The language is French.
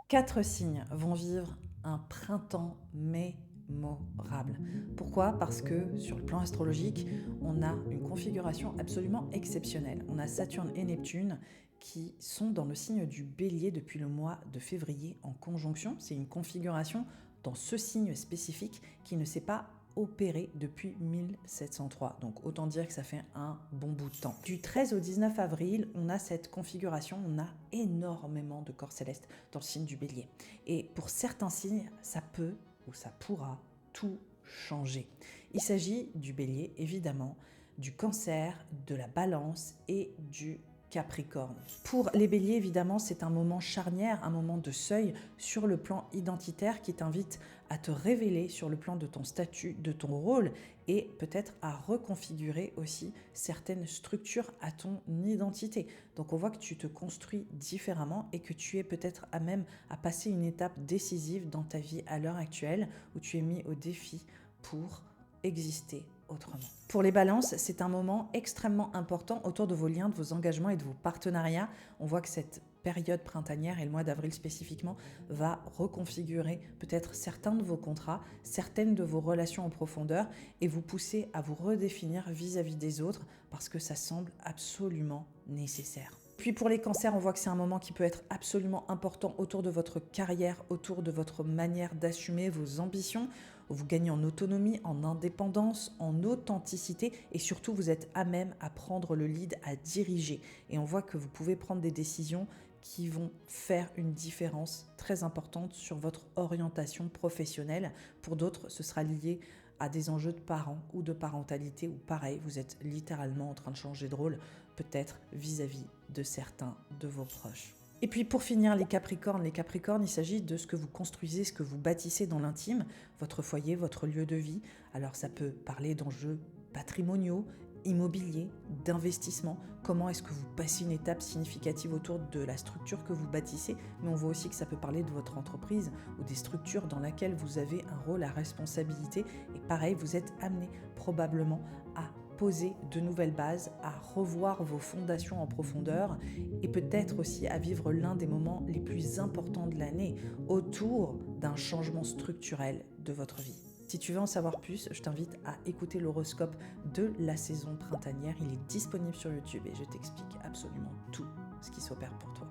4 signes vont vivre un printemps mémorable. Pourquoi? Parce que sur le plan astrologique, on a une configuration absolument exceptionnelle. On a Saturne et Neptune qui sont dans le signe du Bélier depuis le mois de février en conjonction. C'est une configuration dans ce signe spécifique qui ne s'est pas opéré depuis 1703. Donc autant dire que ça fait un bon bout de temps. Du 13 au 19 avril, on a cette configuration, on a énormément de corps célestes dans le signe du Bélier. Et pour certains signes, ça peut ou ça pourra tout changer. Il s'agit du Bélier, évidemment, du Cancer, de la Balance et du Capricorne. Pour les béliers, évidemment, c'est un moment charnière, un moment de seuil sur le plan identitaire qui t'invite à te révéler sur le plan de ton statut, de ton rôle et peut-être à reconfigurer aussi certaines structures à ton identité. Donc on voit que tu te construis différemment et que tu es peut-être à même à passer une étape décisive dans ta vie à l'heure actuelle où tu es mis au défi pour exister autrement. Pour les balances, c'est un moment extrêmement important autour de vos liens, de vos engagements et de vos partenariats. On voit que cette période printanière et le mois d'avril spécifiquement va reconfigurer peut-être certains de vos contrats, certaines de vos relations en profondeur et vous pousser à vous redéfinir vis-à-vis des autres parce que ça semble absolument nécessaire. Puis pour les cancers, on voit que c'est un moment qui peut être absolument important autour de votre carrière, autour de votre manière d'assumer vos ambitions. Vous gagnez en autonomie, en indépendance, en authenticité et surtout vous êtes à même à prendre le lead, à diriger. Et on voit que vous pouvez prendre des décisions qui vont faire une différence très importante sur votre orientation professionnelle. Pour d'autres, ce sera lié à des enjeux de parents ou de parentalité où pareil, vous êtes littéralement en train de changer de rôle, peut-être vis-à-vis de certains de vos proches. Et puis pour finir, les Capricornes, il s'agit de ce que vous construisez, ce que vous bâtissez dans l'intime, votre foyer, votre lieu de vie. Alors ça peut parler d'enjeux patrimoniaux, immobiliers, d'investissement. Comment est-ce que vous passez une étape significative autour de la structure que vous bâtissez, mais on voit aussi que ça peut parler de votre entreprise ou des structures dans lesquelles vous avez un rôle à responsabilité. Et pareil, vous êtes amené probablement à poser de nouvelles bases, à revoir vos fondations en profondeur et peut-être aussi à vivre l'un des moments les plus importants de l'année autour d'un changement structurel de votre vie. Si tu veux en savoir plus, je t'invite à écouter l'horoscope de la saison printanière. Il est disponible sur YouTube et je t'explique absolument tout ce qui s'opère pour toi.